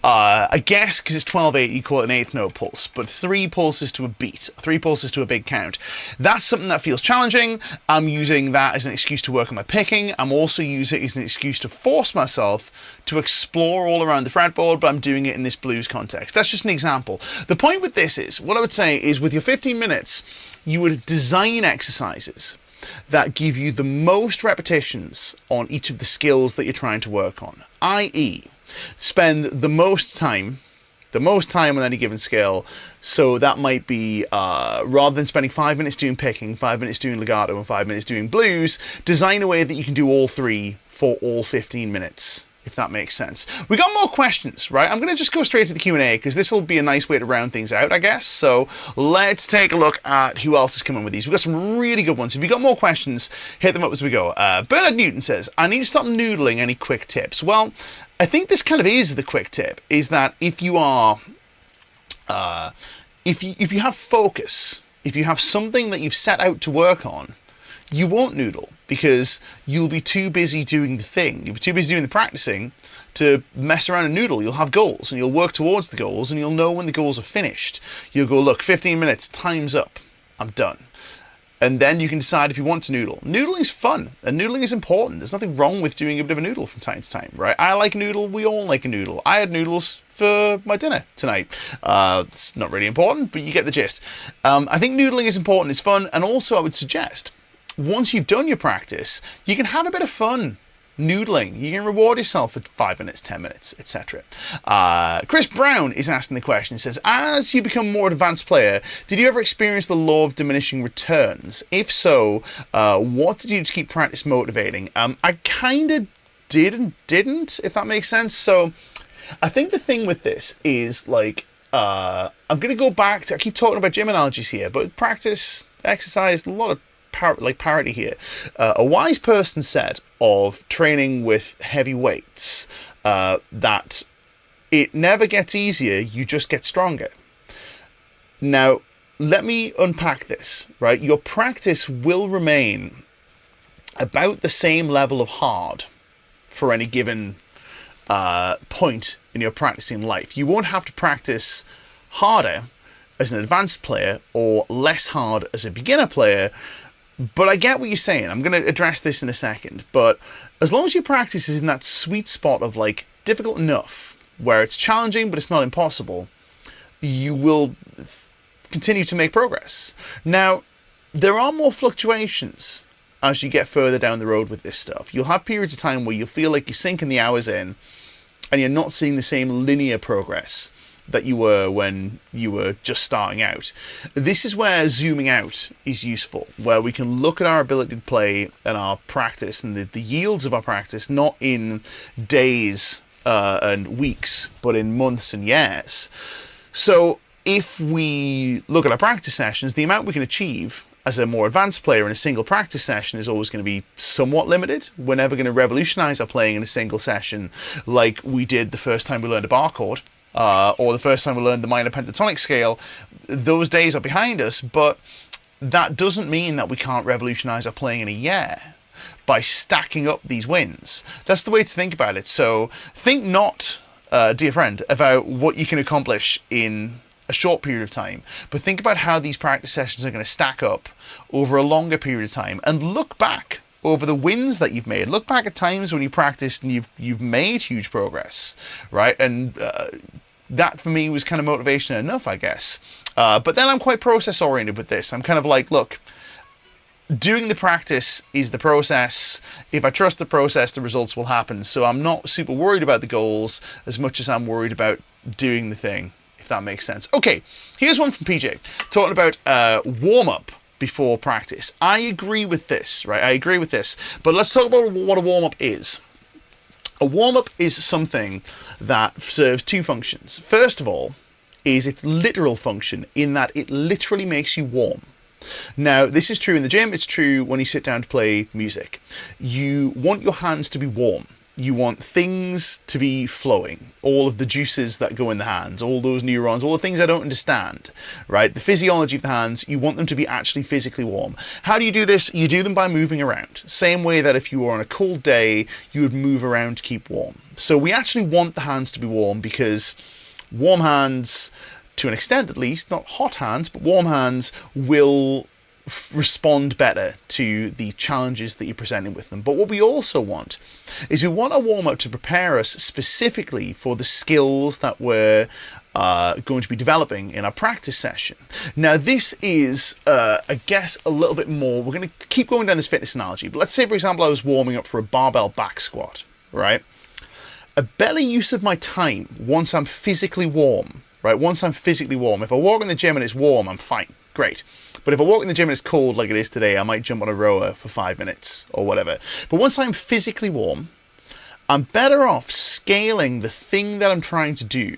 I guess because it's 12/8 you call it an eighth note pulse, but 3 pulses to a beat, 3 pulses to a big count. That's something that feels challenging. I'm using that as an excuse to work on my picking. I'm also using it as an excuse to force myself to explore all around the fretboard, but I'm doing it in this blues context. That's just an example. The point with this is, what I would say is, with your 15 minutes, you would design exercises that give you the most repetitions on each of the skills that you're trying to work on, i.e. spend the most time on any given skill. So that might be, rather than spending 5 minutes doing picking, 5 minutes doing legato, and 5 minutes doing blues, design a way that you can do all 3 for all 15 minutes. If that makes sense. We got more questions, right? I'm going to just go straight to the Q&A because this will be a nice way to round things out, I guess. So let's take a look at who else is coming with these. We've got some really good ones. If you've got more questions, hit them up as we go. Bernard Newton says, I need to stop noodling. Any quick tips? Well, I think this kind of is the quick tip, is that if you are, if you have focus, if you have something that you've set out to work on, you won't noodle, because you'll be too busy doing the thing. You'll be too busy doing the practicing to mess around and noodle. You'll have goals, and you'll work towards the goals, and you'll know when the goals are finished. You'll go, look, 15 minutes, time's up, I'm done. And then you can decide if you want to noodle. Noodling is fun, and noodling is important. There's nothing wrong with doing a bit of a noodle from time to time, right? I like a noodle, we all like a noodle. I had noodles for my dinner tonight. It's not really important, but you get the gist. I think noodling is important, it's fun, and also I would suggest, once you've done your practice, you can have a bit of fun noodling. You can reward yourself for 5 minutes, 10 minutes, etc. Chris Brown is asking the question. He says, as you become more advanced player, did you ever experience the law of diminishing returns? If so, what did you do to keep practice motivating? I kind of did and didn't, if that makes sense. So I think the thing with this is, like, I'm going to go back to, I keep talking about gym analogies here, but practice, exercise, a lot of parity here. A wise person said of training with heavy weights that it never gets easier, you just get stronger. Now, let me unpack this, right? Your practice will remain about the same level of hard for any given point in your practicing life. You won't have to practice harder as an advanced player or less hard as a beginner player. But I get what you're saying. I'm going to address this in a second. But as long as your practice is in that sweet spot of, like, difficult enough, where it's challenging but it's not impossible, you will continue to make progress. Now, there are more fluctuations as you get further down the road with this stuff. You'll have periods of time where you'll feel like you're sinking the hours in and you're not seeing the same linear progress that you were when you were just starting out. This is where zooming out is useful, where we can look at our ability to play and our practice and the yields of our practice, not in days and weeks, but in months and years. So if we look at our practice sessions, the amount we can achieve as a more advanced player in a single practice session is always going to be somewhat limited. We're never going to revolutionize our playing in a single session like we did the first time we learned a bar chord, or the first time we learned the minor pentatonic scale. Those days are behind us, but that doesn't mean that we can't revolutionize our playing in a year by stacking up these wins. That's the way to think about it. So think not, dear friend, about what you can accomplish in a short period of time, but think about how these practice sessions are going to stack up over a longer period of time, and look back over the wins that you've made. Look back at times when you practiced and you've made huge progress, right? And that for me was kind of motivation enough, I guess. But then I'm quite process oriented with this. I'm kind of like, look, doing the practice is the process. If I trust the process, the results will happen. So I'm not super worried about the goals as much as I'm worried about doing the thing, if that makes sense. Okay, here's one from PJ talking about warm-up before practice. I agree with this, right? I agree with this. But let's talk about what a warm-up is. A warm-up is something that serves two functions. First of all, is its literal function, in that it literally makes you warm. Now, this is true in the gym, it's true when you sit down to play music. You want your hands to be warm. You want things to be flowing, all of the juices that go in the hands, all those neurons, all the things I don't understand, right? The physiology of the hands, you want them to be actually physically warm. How do you do this? You do them by moving around. Same way that if you were on a cold day, you would move around to keep warm. So we actually want the hands to be warm, because warm hands, to an extent at least, not hot hands, but warm hands will respond better to the challenges that you're presenting with them. But what we also want is we want a warm-up to prepare us specifically for the skills that we're going to be developing in our practice session. Now this is, I guess, a little bit more, we're going to keep going down this fitness analogy, but let's say, for example, I was warming up for a barbell back squat, right? A better use of my time once I'm physically warm, right? Once I'm physically warm. If I walk in the gym and it's warm, I'm fine. Great. But if I walk in the gym and it's cold like it is today, I might jump on a rower for 5 minutes or whatever. But once I'm physically warm, I'm better off scaling the thing that I'm trying to do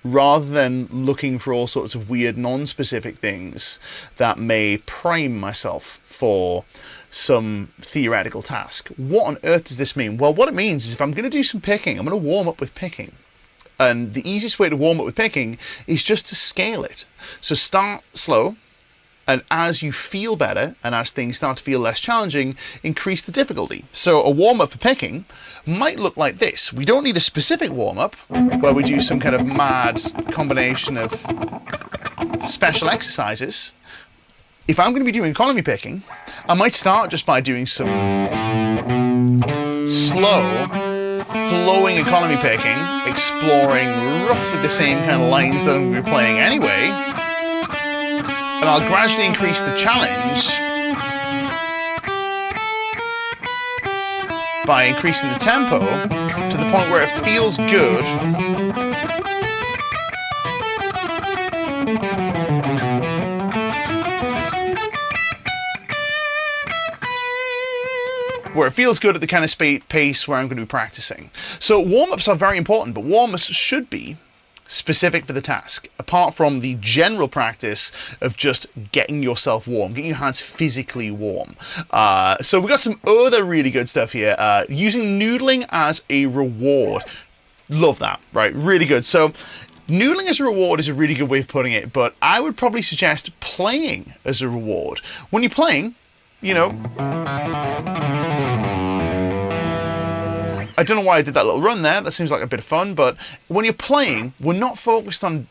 rather than looking for all sorts of weird non-specific things that may prime myself for some theoretical task. What on earth does this mean? Well, what it means is if I'm going to do some picking, I'm going to warm up with picking. And the easiest way to warm up with picking is just to scale it. So start slow, and as you feel better and as things start to feel less challenging, increase the difficulty. So a warm-up for picking might look like this. We don't need a specific warm-up where we do some kind of mad combination of special exercises. If I'm going to be doing economy picking, I might start just by doing some slow, flowing economy picking, exploring roughly the same kind of lines that I'm going to be playing anyway. And I'll gradually increase the challenge by increasing the tempo to the point where it feels good. Where it feels good at the kind of pace where I'm going to be practicing. So warm-ups are very important, but warm-ups should be specific for the task, apart from the general practice of just getting yourself warm, getting your hands physically warm. So we've got some other really good stuff here. Using noodling as a reward. Love that, right? Really good. So noodling as a reward is a really good way of putting it, but I would probably suggest playing as a reward. When you're playing, you know, I don't know why I did that little run there. That seems like a bit of fun, but when you're playing, we're not focused on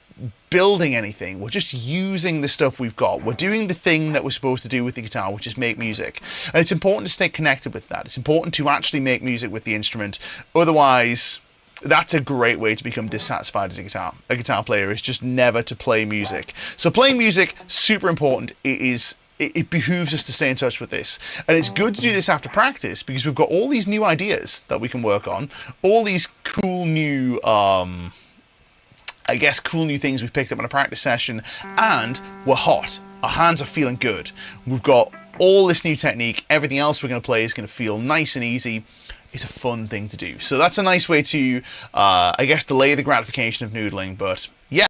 building anything. We're just using the stuff we've got. We're doing the thing that we're supposed to do with the guitar, which is make music. And it's important to stay connected with that. It's important to actually make music with the instrument. Otherwise, that's a great way to become dissatisfied as a guitar player, is just never to play music. So playing music, super important. It behooves us to stay in touch with this. And it's good to do this after practice, because we've got all these new ideas that we can work on, all these cool new, I guess, cool new things we've picked up in a practice session, and we're hot. Our hands are feeling good. We've got all this new technique. Everything else we're going to play is going to feel nice and easy. It's a fun thing to do. So that's a nice way to, I guess, delay the gratification of noodling. But yeah.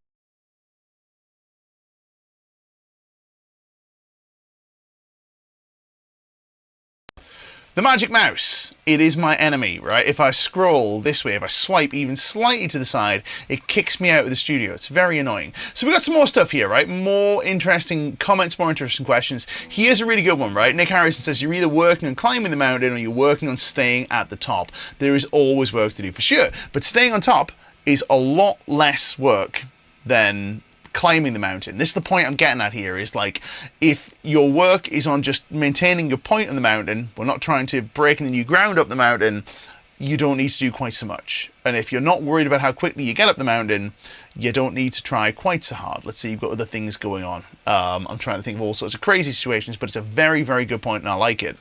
The magic mouse, it is my enemy, right? If I scroll this way, if I swipe even slightly to the side, it kicks me out of the studio. It's very annoying. So we've got some more stuff here, right? More interesting comments, more interesting questions. Here's a really good one, right? Nick Harrison says, you're either working on climbing the mountain or you're working on staying at the top. There is always work to do, for sure. But staying on top is a lot less work than climbing the mountain. This is the point I'm getting at here, is like, if your work is on just maintaining your point on the mountain, we're not trying to break any new ground up the mountain, you don't need to do quite so much. And if you're not worried about how quickly you get up the mountain, you don't need to try quite so hard. Let's say you've got other things going on. I'm trying to think of all sorts of crazy situations, but it's a very, very good point, and I like it.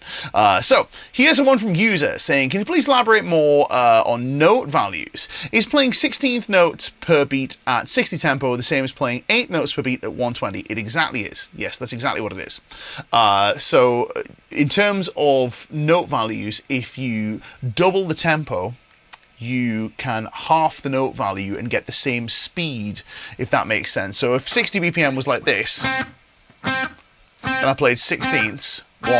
So here's a one from user saying, can you please elaborate more on note values? Is playing 16th notes per beat at 60 tempo the same as playing 8 notes per beat at 120? It exactly is. Yes, that's exactly what it is. So in terms of note values, if you double the tempo, you can half the note value and get the same speed, if that makes sense. So if 60 BPM was like this, and I played 16ths, 1,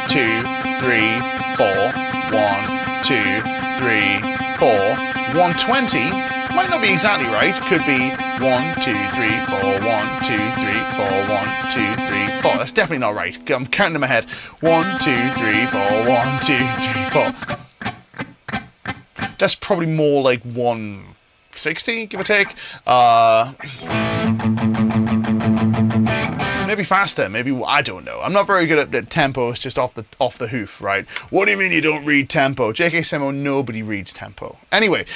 2, 3, 4, 1, 2, 3, 4, 120, might not be exactly right. Could be 1, 2, 3, 4, 1, 2, 3, 4, 1, 2, 3, 4. That's definitely not right. I'm counting in my head. 1, 2, 3, 4, 1, 2, 3, 4. That's probably more like 160, give or take. Maybe faster, maybe, I don't know. I'm not very good at tempos, just off the hoof, right? What do you mean you don't read tempo? JK Semo, nobody reads tempo. Anyway,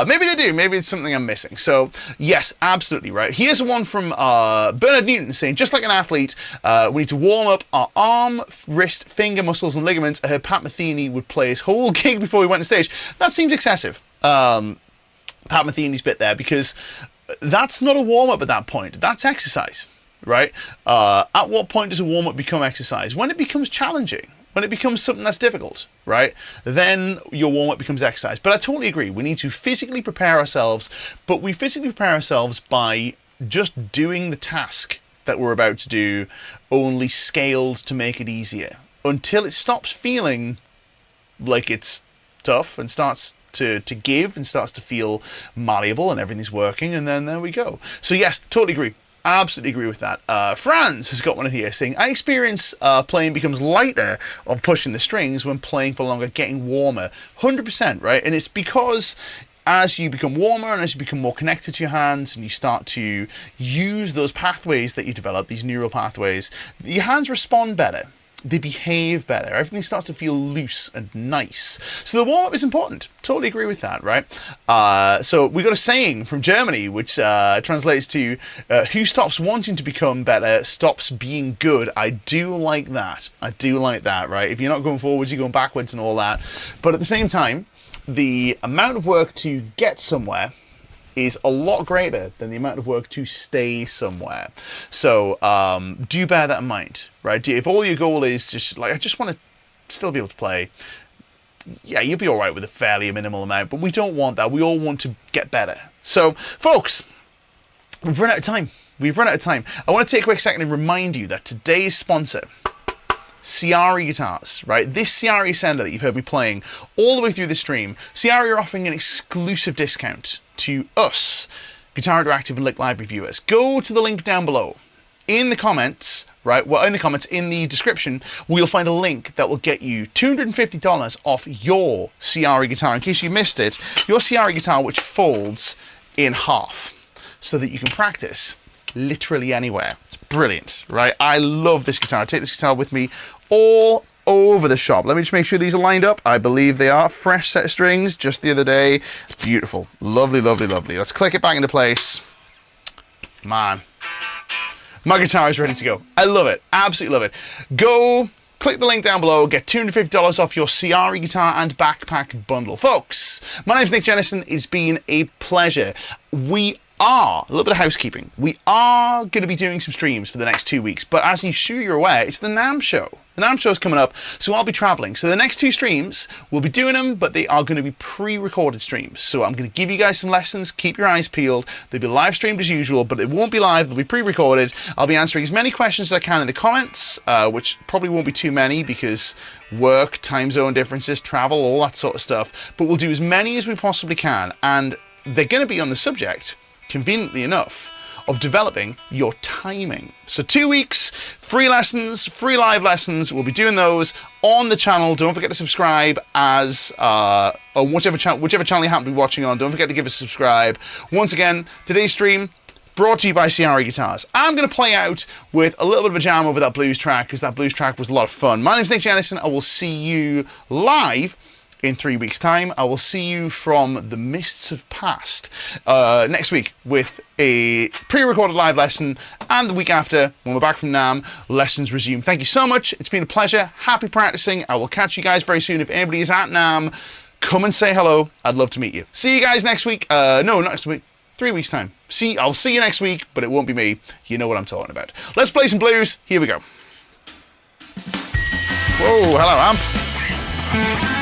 maybe they do, maybe it's something I'm missing. So, yes, absolutely right. Here's one from Bernard Newton saying, just like an athlete, we need to warm up our arm, wrist, finger muscles and ligaments. I heard Pat Metheny would play his whole gig before he went on stage. That seems excessive. Pat Metheny's bit there, because that's not a warm-up at that point. That's exercise. Right? At what point does a warm-up become exercise? When it becomes challenging, when it becomes something that's difficult, right? Then your warm-up becomes exercise. But I totally agree. We need to physically prepare ourselves, but we physically prepare ourselves by just doing the task that we're about to do, only scaled to make it easier, until it stops feeling like it's tough and starts to give and starts to feel malleable and everything's working, and then there we go. So yes, totally agree. Absolutely agree with that. Franz has got one in here saying, I experience playing becomes lighter on pushing the strings when playing for longer, getting warmer. 100%, right? And it's because as you become warmer and as you become more connected to your hands and you start to use those pathways that you develop, these neural pathways, your hands respond better. They behave better. Everything starts to feel loose and nice. So the warm-up is important. Totally agree with that, right? So we got a saying from Germany, which translates to, who stops wanting to become better stops being good. I do like that. I do like that, right? If you're not going forwards, you're going backwards and all that. But at the same time, the amount of work to get somewhere is a lot greater than the amount of work to stay somewhere. So do bear that in mind, right? If all your goal is just like, I just want to still be able to play, yeah, you'll be all right with a fairly minimal amount, but we don't want that. We all want to get better. So folks, we've run out of time. We've run out of time. I want to take a quick second and remind you that today's sponsor, Ciari Guitars, right? This Ciari sender that you've heard me playing all the way through the stream, Ciari are offering an exclusive discount to us, Guitar Interactive and Lick Library viewers. Go to the link down below. In the comments, right? Well, in the comments, in the description, we'll find a link that will get you $250 off your Ciari guitar. In case you missed it, your Ciari guitar, which folds in half so that you can practice literally anywhere. It's brilliant, right? I love this guitar. I take this guitar with me all over the shop. Let me just make sure these are lined up. I believe they are. Fresh set of strings just the other day. Beautiful. Lovely, lovely, lovely. Let's click it back into place. Man, my guitar is ready to go. I love it. Absolutely love it. Go click the link down below. Get $250 off your Ciari guitar and backpack bundle. Folks, my name's Nick Jennison. It's been a pleasure. A little bit of housekeeping. We are going to be doing some streams for the next 2 weeks, but as you're aware, it's the NAMM show. The NAMM show is coming up, so I'll be traveling. So the next 2 streams, we'll be doing them, but they are going to be pre-recorded streams. So I'm going to give you guys some lessons. Keep your eyes peeled. They'll be live streamed as usual, but it won't be live. They'll be pre-recorded. I'll be answering as many questions as I can in the comments, which probably won't be too many because work, time zone differences, travel, all that sort of stuff. But we'll do as many as we possibly can, and they're going to be on the subject, conveniently enough, of developing your timing. So 2 weeks, free lessons, free live lessons. We'll be doing those on the channel. Don't forget to subscribe as on whichever channel you happen to be watching on. Don't forget to give us a subscribe. Once again, today's stream brought to you by Ciari Guitars. I'm going to play out with a little bit of a jam over that blues track because that blues track was a lot of fun. My name's Nick Jennison. I will see you live in 3 weeks' time. I will see you from the mists of past next week with a pre-recorded live lesson, and the week after, when we're back from NAMM, lessons resume. Thank you so much. It's been a pleasure. Happy practicing. I will catch you guys very soon. If anybody is at NAMM, come and say hello. I'd love to meet you. See you guys next week. No, not next week. 3 weeks' time. I'll see you next week, but it won't be me. You know what I'm talking about. Let's play some blues. Here we go. Whoa, hello, amp.